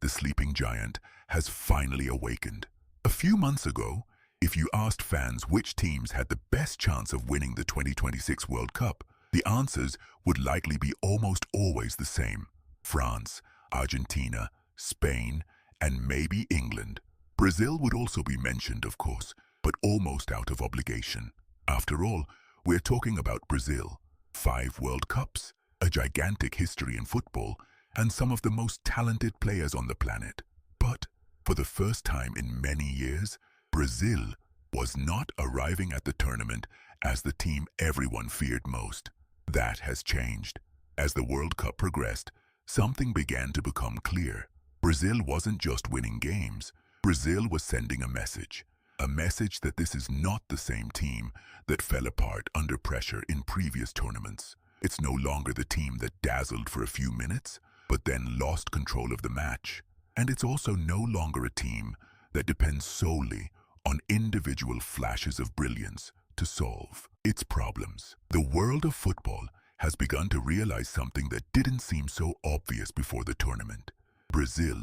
the sleeping giant, has finally awakened. A few months ago, if you asked fans which teams had the best chance of winning the 2026 World Cup, the answers would likely be almost always the same: France, Argentina, Spain, and maybe England. Brazil would also be mentioned, of course, but almost out of obligation. After all, we're talking about Brazil. 5 World Cups, a gigantic history in football, and some of the most talented players on the planet. But for the first time in many years, Brazil was not arriving at the tournament as the team everyone feared most. That has changed. As the World Cup progressed, something began to become clear. Brazil wasn't just winning games. Brazil was sending a message that this is not the same team that fell apart under pressure in previous tournaments. It's no longer the team that dazzled for a few minutes, but then lost control of the match. And it's also no longer a team that depends solely on individual flashes of brilliance to solve its problems. The world of football has begun to realize something that didn't seem so obvious before the tournament. Brazil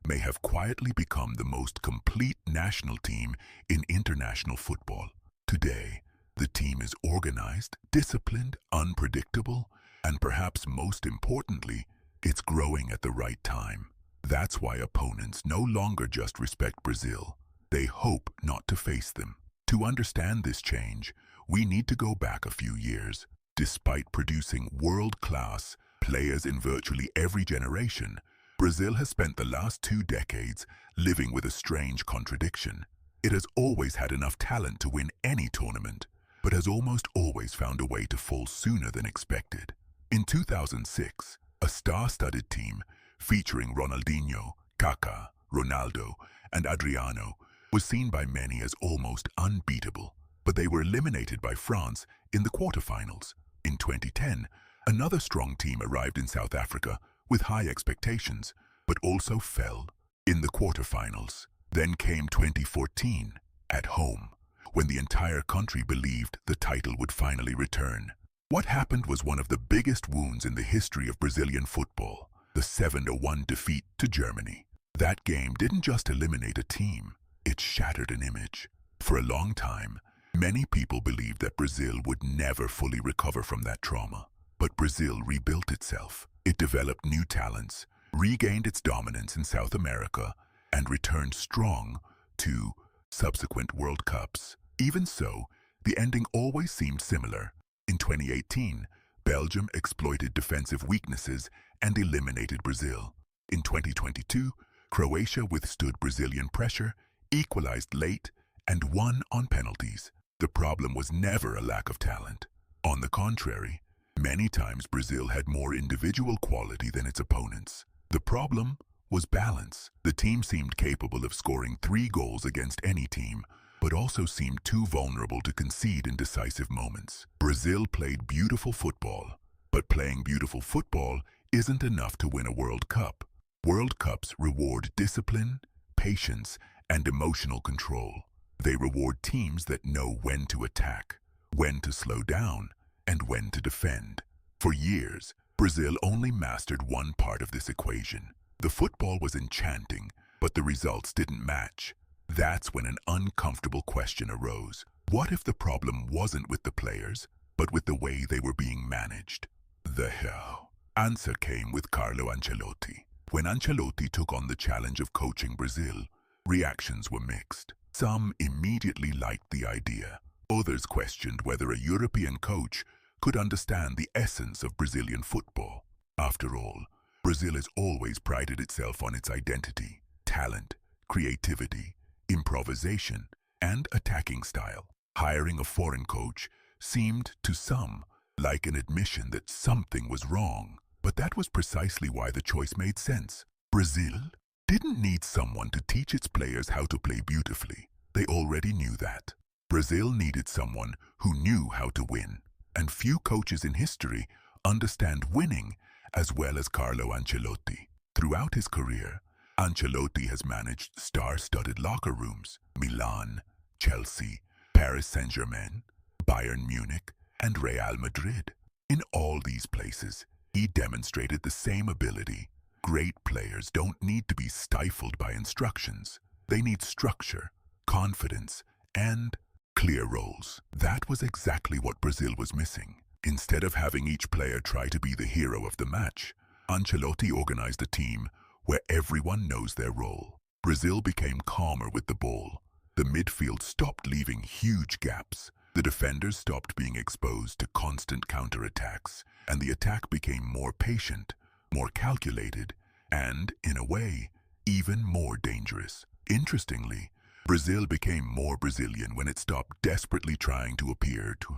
may have quietly become the most complete national team in international football. Today, the team is organized, disciplined, unpredictable, and perhaps most importantly, it's growing at the right time. That's why opponents no longer just respect Brazil. They hope not to face them. To understand this change, we need to go back a few years. Despite producing world-class players in virtually every generation, Brazil has spent the last 2 decades living with a strange contradiction. It has always had enough talent to win any tournament, but has almost always found a way to fall sooner than expected. In 2006, a star-studded team featuring Ronaldinho, Kaká, Ronaldo, and Adriano was seen by many as almost unbeatable, but they were eliminated by France in the quarterfinals. In 2010, another strong team arrived in South Africa with high expectations, but also fell in the quarterfinals. Then came 2014, at home, when the entire country believed the title would finally return. What happened was one of the biggest wounds in the history of Brazilian football: the 7-1 defeat to Germany. That game didn't just eliminate a team, it shattered an image. For a long time, many people believed that Brazil would never fully recover from that trauma. But Brazil rebuilt itself. It developed new talents, regained its dominance in South America, and returned strong to subsequent World Cups. Even so, the ending always seemed similar. In 2018, Belgium exploited defensive weaknesses and eliminated Brazil. In 2022, Croatia withstood Brazilian pressure, equalized late, and won on penalties. The problem was never a lack of talent. On the contrary, many times Brazil had more individual quality than its opponents. The problem was balance. The team seemed capable of scoring 3 goals against any team, but also seemed too vulnerable to concede in decisive moments. Brazil played beautiful football, but playing beautiful football isn't enough to win a World Cup. World Cups reward discipline, patience, and emotional control. They reward teams that know when to attack, when to slow down, and when to defend. For years, Brazil only mastered one part of this equation. The football was enchanting, but the results didn't match. That's when an uncomfortable question arose. What if the problem wasn't with the players, but with the way they were being managed? The answer came with Carlo Ancelotti. When Ancelotti took on the challenge of coaching Brazil, reactions were mixed. Some immediately liked the idea. Others questioned whether a European coach could understand the essence of Brazilian football. After all, Brazil has always prided itself on its identity, talent, creativity, improvisation, and attacking style. Hiring a foreign coach seemed to some like an admission that something was wrong, but that was precisely why the choice made sense. Brazil didn't need someone to teach its players how to play beautifully. They already knew that. Brazil needed someone who knew how to win. And few coaches in history understand winning as well as Carlo Ancelotti. Throughout his career, Ancelotti has managed star-studded locker rooms: Milan, Chelsea, Paris Saint-Germain, Bayern Munich, and Real Madrid. In all these places, he demonstrated the same ability: Great players don't need to be stifled by instructions. They need structure, confidence, and clear roles. That was exactly what Brazil was missing. Instead of having each player try to be the hero of the match, Ancelotti organized a team where everyone knows their role. Brazil became calmer with the ball. The midfield stopped leaving huge gaps. The defenders stopped being exposed to constant counterattacks, and the attack became more patient, more calculated, and, in a way, even more dangerous. Interestingly, Brazil became more Brazilian when it stopped desperately trying to appear to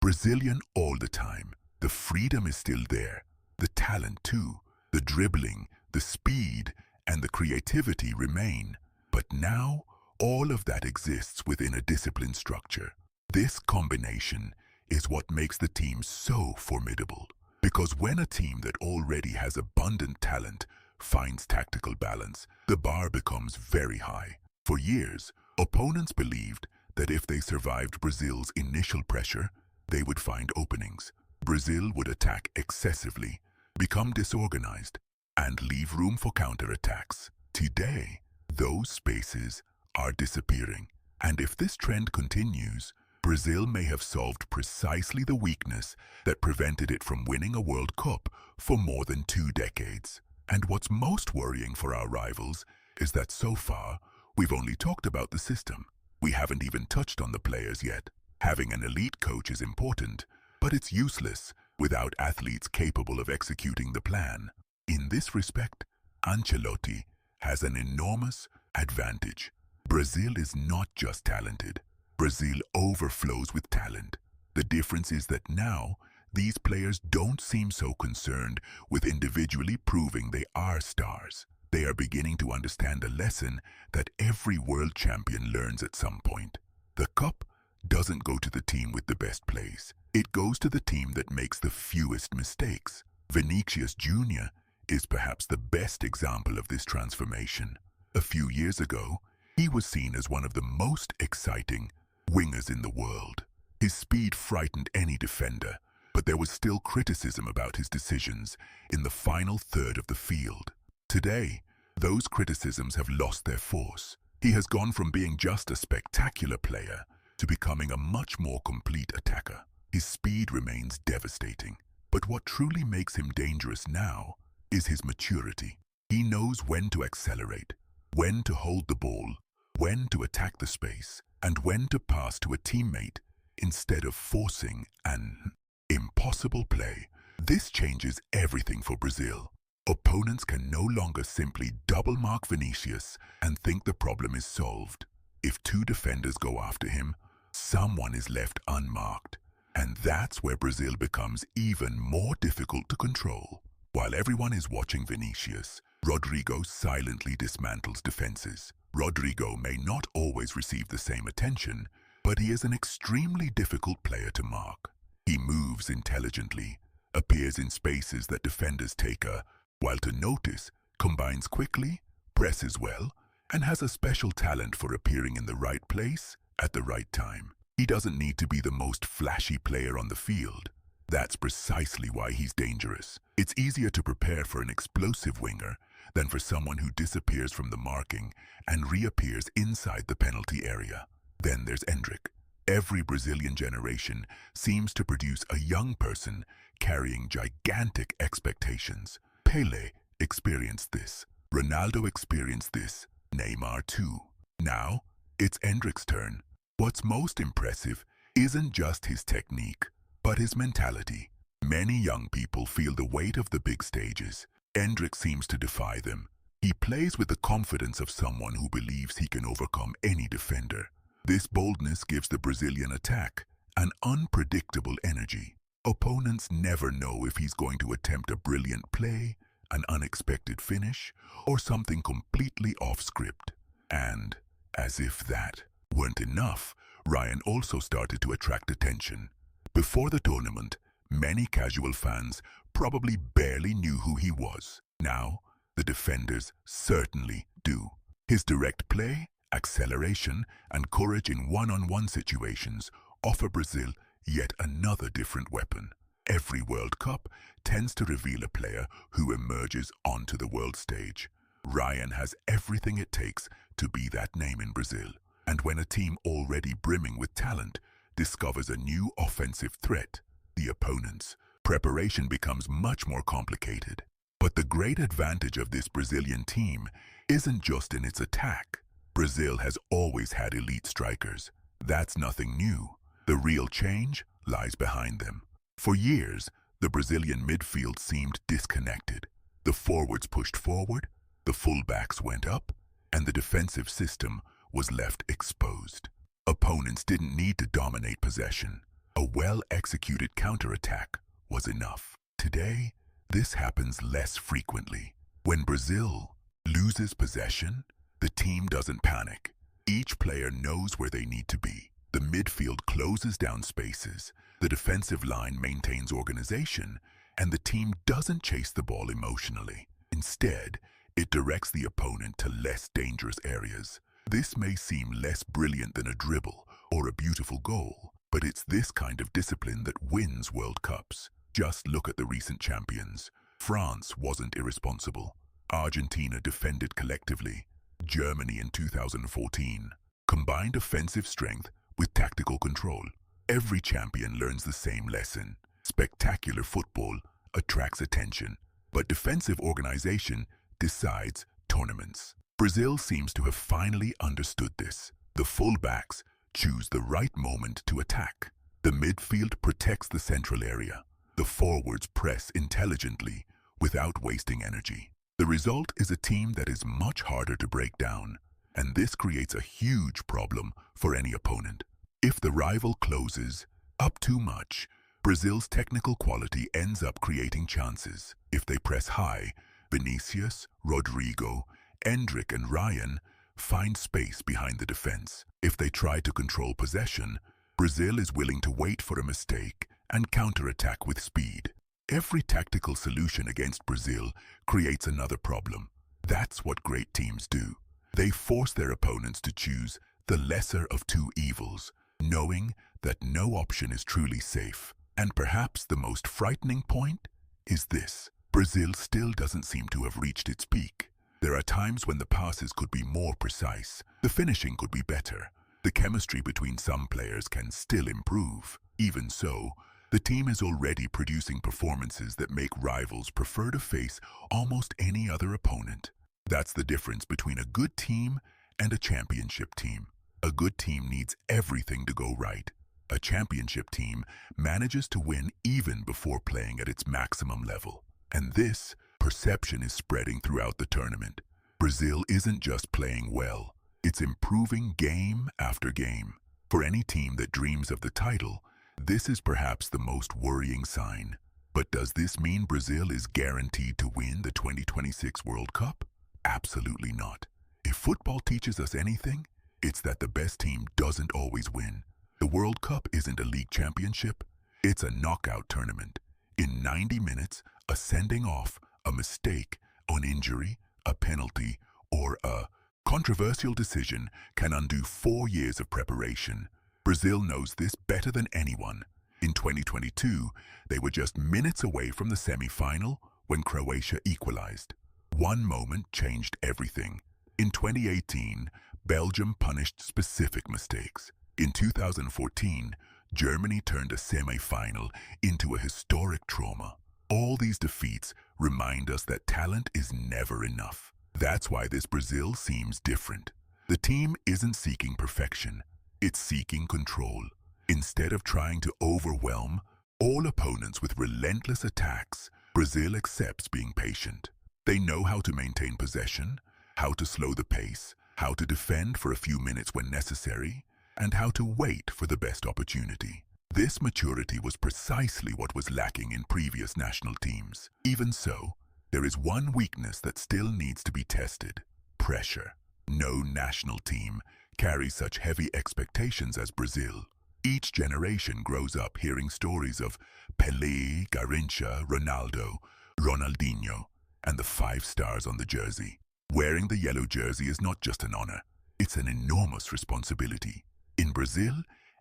Brazilian all the time. The freedom is still there, the talent too, the dribbling, the speed, and the creativity remain. But now, all of that exists within a disciplined structure. This combination is what makes the team so formidable. Because when a team that already has abundant talent finds tactical balance, the bar becomes very high. For years, opponents believed that if they survived Brazil's initial pressure, they would find openings. Brazil would attack excessively, become disorganized, and leave room for counterattacks. Today, those spaces are disappearing. And if this trend continues, Brazil may have solved precisely the weakness that prevented it from winning a World Cup for more than 2 decades. And what's most worrying for our rivals is that so far, we've only talked about the system. We haven't even touched on the players yet. Having an elite coach is important, but it's useless without athletes capable of executing the plan. In this respect, Ancelotti has an enormous advantage. Brazil is not just talented. Brazil overflows with talent. The difference is that now, these players don't seem so concerned with individually proving they are stars. They are beginning to understand a lesson that every world champion learns at some point. The cup doesn't go to the team with the best plays. It goes to the team that makes the fewest mistakes. Vinícius Júnior is perhaps the best example of this transformation. A few years ago, he was seen as one of the most exciting wingers in the world. His speed frightened any defender, but there was still criticism about his decisions in the final third of the field. Today, those criticisms have lost their force. He has gone from being just a spectacular player to becoming a much more complete attacker. His speed remains devastating, but what truly makes him dangerous now is his maturity. He knows when to accelerate, when to hold the ball, when to attack the space, and when to pass to a teammate instead of forcing an impossible play. This changes everything for Brazil. Opponents can no longer simply double-mark Vinícius and think the problem is solved. If 2 defenders go after him, someone is left unmarked. And that's where Brazil becomes even more difficult to control. While everyone is watching Vinícius, Rodrygo silently dismantles defenses. Rodrygo may not always receive the same attention, but he is an extremely difficult player to mark. He moves intelligently, appears in spaces that defenders take a while to notice, combines quickly, presses well, and has a special talent for appearing in the right place at the right time. He doesn't need to be the most flashy player on the field. That's precisely why he's dangerous. It's easier to prepare for an explosive winger than for someone who disappears from the marking and reappears inside the penalty area. Then there's Endrick. Every Brazilian generation seems to produce a young person carrying gigantic expectations. Pelé experienced this. Ronaldo experienced this. Neymar too. Now, it's Endrick's turn. What's most impressive isn't just his technique, but his mentality. Many young people feel the weight of the big stages. Endrick seems to defy them. He plays with the confidence of someone who believes he can overcome any defender. This boldness gives the Brazilian attack an unpredictable energy. Opponents never know if he's going to attempt a brilliant play, an unexpected finish, or something completely off script. And, as if that weren't enough, Ryan also started to attract attention. Before the tournament, many casual fans probably barely knew who he was. Now, the defenders certainly do. His direct play, acceleration, and courage in one-on-one situations offer Brazil yet another different weapon. Every World Cup tends to reveal a player who emerges onto the world stage. Ryan has everything it takes to be that name in Brazil. And when a team already brimming with talent discovers a new offensive threat, the opponents, preparation becomes much more complicated. But the great advantage of this Brazilian team isn't just in its attack. Brazil has always had elite strikers. That's nothing new. The real change lies behind them. For years, the Brazilian midfield seemed disconnected. The forwards pushed forward, the fullbacks went up, and the defensive system was left exposed. Opponents didn't need to dominate possession. A well-executed counterattack was enough. Today, this happens less frequently. When Brazil loses possession, the team doesn't panic. Each player knows where they need to be. The midfield closes down spaces, the defensive line maintains organization, and the team doesn't chase the ball emotionally. Instead, it directs the opponent to less dangerous areas. This may seem less brilliant than a dribble or a beautiful goal, but it's this kind of discipline that wins World Cups. Just look at the recent champions. France wasn't irresponsible. Argentina defended collectively. Germany in 2014 combined offensive strength with tactical control. Every champion learns the same lesson. Spectacular football attracts attention, but defensive organization decides tournaments. Brazil seems to have finally understood this. The fullbacks choose the right moment to attack. The midfield protects the central area. The forwards press intelligently without wasting energy. The result is a team that is much harder to break down, and this creates a huge problem for any opponent. If the rival closes up too much, Brazil's technical quality ends up creating chances. If they press high, Vinícius, Rodrygo, Endrick and Ryan find space behind the defense. If they try to control possession, Brazil is willing to wait for a mistake and counterattack with speed. Every tactical solution against Brazil creates another problem. That's what great teams do. They force their opponents to choose the lesser of two evils, knowing that no option is truly safe. And perhaps the most frightening point is this: Brazil still doesn't seem to have reached its peak. There are times when the passes could be more precise, the finishing could be better, the chemistry between some players can still improve. Even so, the team is already producing performances that make rivals prefer to face almost any other opponent. That's the difference between a good team and a championship team. A good team needs everything to go right. A championship team manages to win even before playing at its maximum level. And this perception is spreading throughout the tournament. Brazil isn't just playing well, it's improving game after game. For any team that dreams of the title, this is perhaps the most worrying sign. But does this mean Brazil is guaranteed to win the 2026 World Cup? Absolutely not. If football teaches us anything, it's that the best team doesn't always win. The World Cup isn't a league championship, it's a knockout tournament. In 90 minutes, a sending off, a mistake, an injury, a penalty, or a controversial decision can undo 4 years of preparation. Brazil knows this better than anyone. In 2022, they were just minutes away from the semi-final when Croatia equalized. One moment changed everything. In 2018, Belgium punished specific mistakes. In 2014, Germany turned a semi-final into a historic trauma. All these defeats remind us that talent is never enough. That's why this Brazil seems different. The team isn't seeking perfection, it's seeking control. Instead of trying to overwhelm all opponents with relentless attacks, Brazil accepts being patient. They know how to maintain possession, how to slow the pace, how to defend for a few minutes when necessary, and how to wait for the best opportunity. This maturity was precisely what was lacking in previous national teams. Even so, there is one weakness that still needs to be tested: pressure. No national team carries such heavy expectations as Brazil. Each generation grows up hearing stories of Pelé, Garrincha, Ronaldo, Ronaldinho, and the 5 stars on the jersey. Wearing the yellow jersey is not just an honor, it's an enormous responsibility. In Brazil,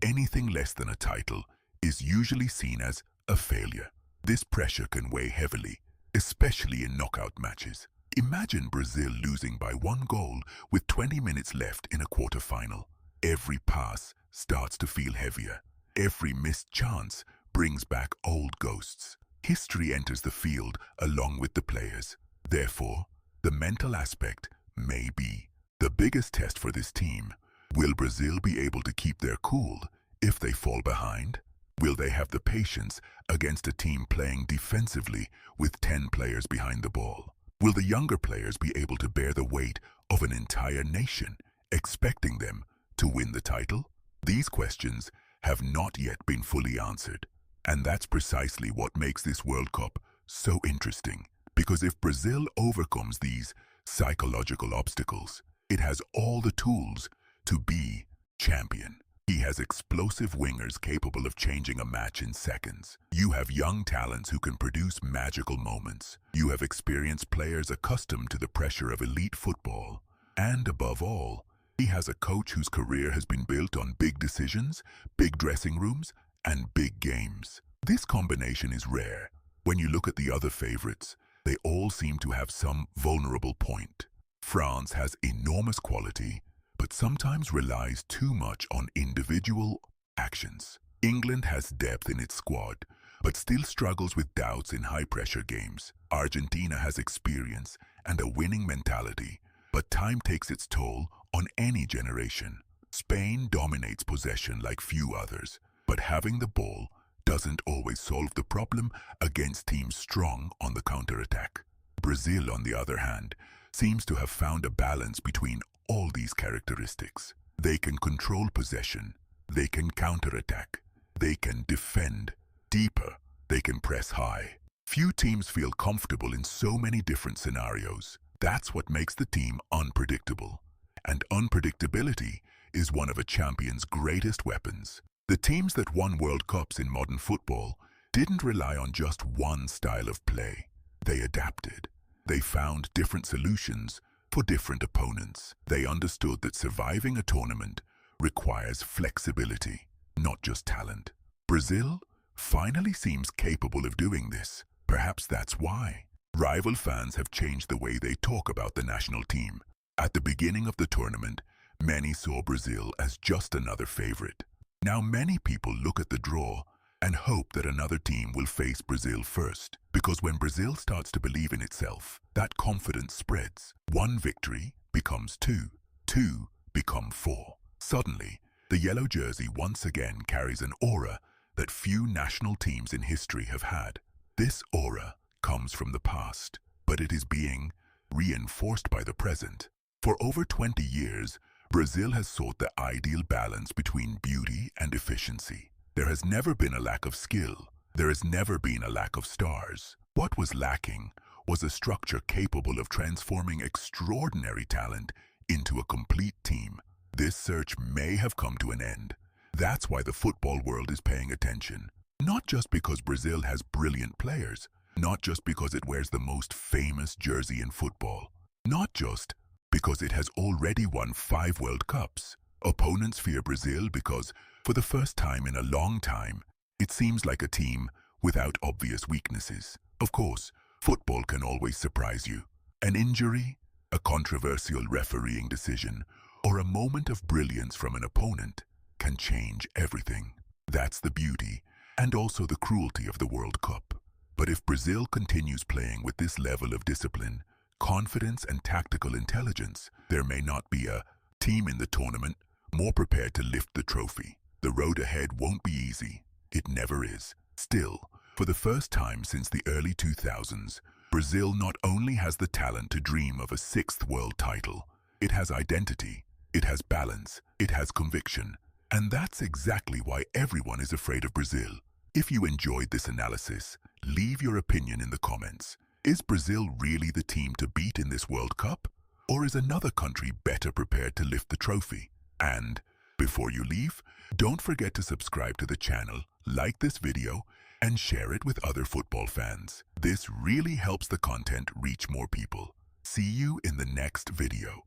anything less than a title is usually seen as a failure. This pressure can weigh heavily, especially in knockout matches. Imagine Brazil losing by 1 goal with 20 minutes left in a quarter-final. Every pass starts to feel heavier. Every missed chance brings back old ghosts. History enters the field along with the players. Therefore, the mental aspect may be the biggest test for this team. Will Brazil be able to keep their cool if they fall behind? Will they have the patience against a team playing defensively with 10 players behind the ball? Will the younger players be able to bear the weight of an entire nation, expecting them to win the title? These questions have not yet been fully answered. And that's precisely what makes this World Cup so interesting. Because if Brazil overcomes these psychological obstacles, it has all the tools to be champion. He has explosive wingers capable of changing a match in seconds. You have young talents who can produce magical moments. You have experienced players accustomed to the pressure of elite football. And above all, he has a coach whose career has been built on big decisions, big dressing rooms, and big games. This combination is rare. When you look at the other favorites, they all seem to have some vulnerable point. France has enormous quality, but sometimes relies too much on individual actions. England has depth in its squad, but still struggles with doubts in high-pressure games. Argentina has experience and a winning mentality, but time takes its toll on any generation. Spain dominates possession like few others, but having the ball doesn't always solve the problem against teams strong on the counter-attack. Brazil, on the other hand, seems to have found a balance between all these characteristics. They can control possession, they can counter-attack, they can defend deeper, they can press high. Few teams feel comfortable in so many different scenarios. That's what makes the team unpredictable. And unpredictability is one of a champion's greatest weapons. The teams that won World Cups in modern football didn't rely on just one style of play. They adapted. They found different solutions for different opponents. They understood that surviving a tournament requires flexibility, not just talent. Brazil finally seems capable of doing this. Perhaps that's why rival fans have changed the way they talk about the national team. At the beginning of the tournament, many saw Brazil as just another favorite. Now many people look at the draw and hope that another team will face Brazil first, because when Brazil starts to believe in itself, that confidence spreads. One victory becomes two, two become four. Suddenly, the yellow jersey once again carries an aura that few national teams in history have had. This aura comes from the past, but it is being reinforced by the present. For over 20 years, Brazil has sought the ideal balance between beauty and efficiency. There has never been a lack of skill. There has never been a lack of stars. What was lacking was a structure capable of transforming extraordinary talent into a complete team. This search may have come to an end. That's why the football world is paying attention. Not just because Brazil has brilliant players, not just because it wears the most famous jersey in football, not just because it has already won 5 World Cups. Opponents fear Brazil because, for the first time in a long time, it seems like a team without obvious weaknesses. Of course, football can always surprise you. An injury, a controversial refereeing decision, or a moment of brilliance from an opponent can change everything. That's the beauty and also the cruelty of the World Cup. But if Brazil continues playing with this level of discipline, confidence and tactical intelligence, there may not be a team in the tournament more prepared to lift the trophy. The road ahead won't be easy. It never is. Still, for the first time since the early 2000s, Brazil not only has the talent to dream of a 6th world title, it has identity, it has balance, it has conviction. And that's exactly why everyone is afraid of Brazil. If you enjoyed this analysis, leave your opinion in the comments. Is Brazil really the team to beat in this World Cup? Or is another country better prepared to lift the trophy? And before you leave, don't forget to subscribe to the channel, like this video, and share it with other football fans. This really helps the content reach more people. See you in the next video.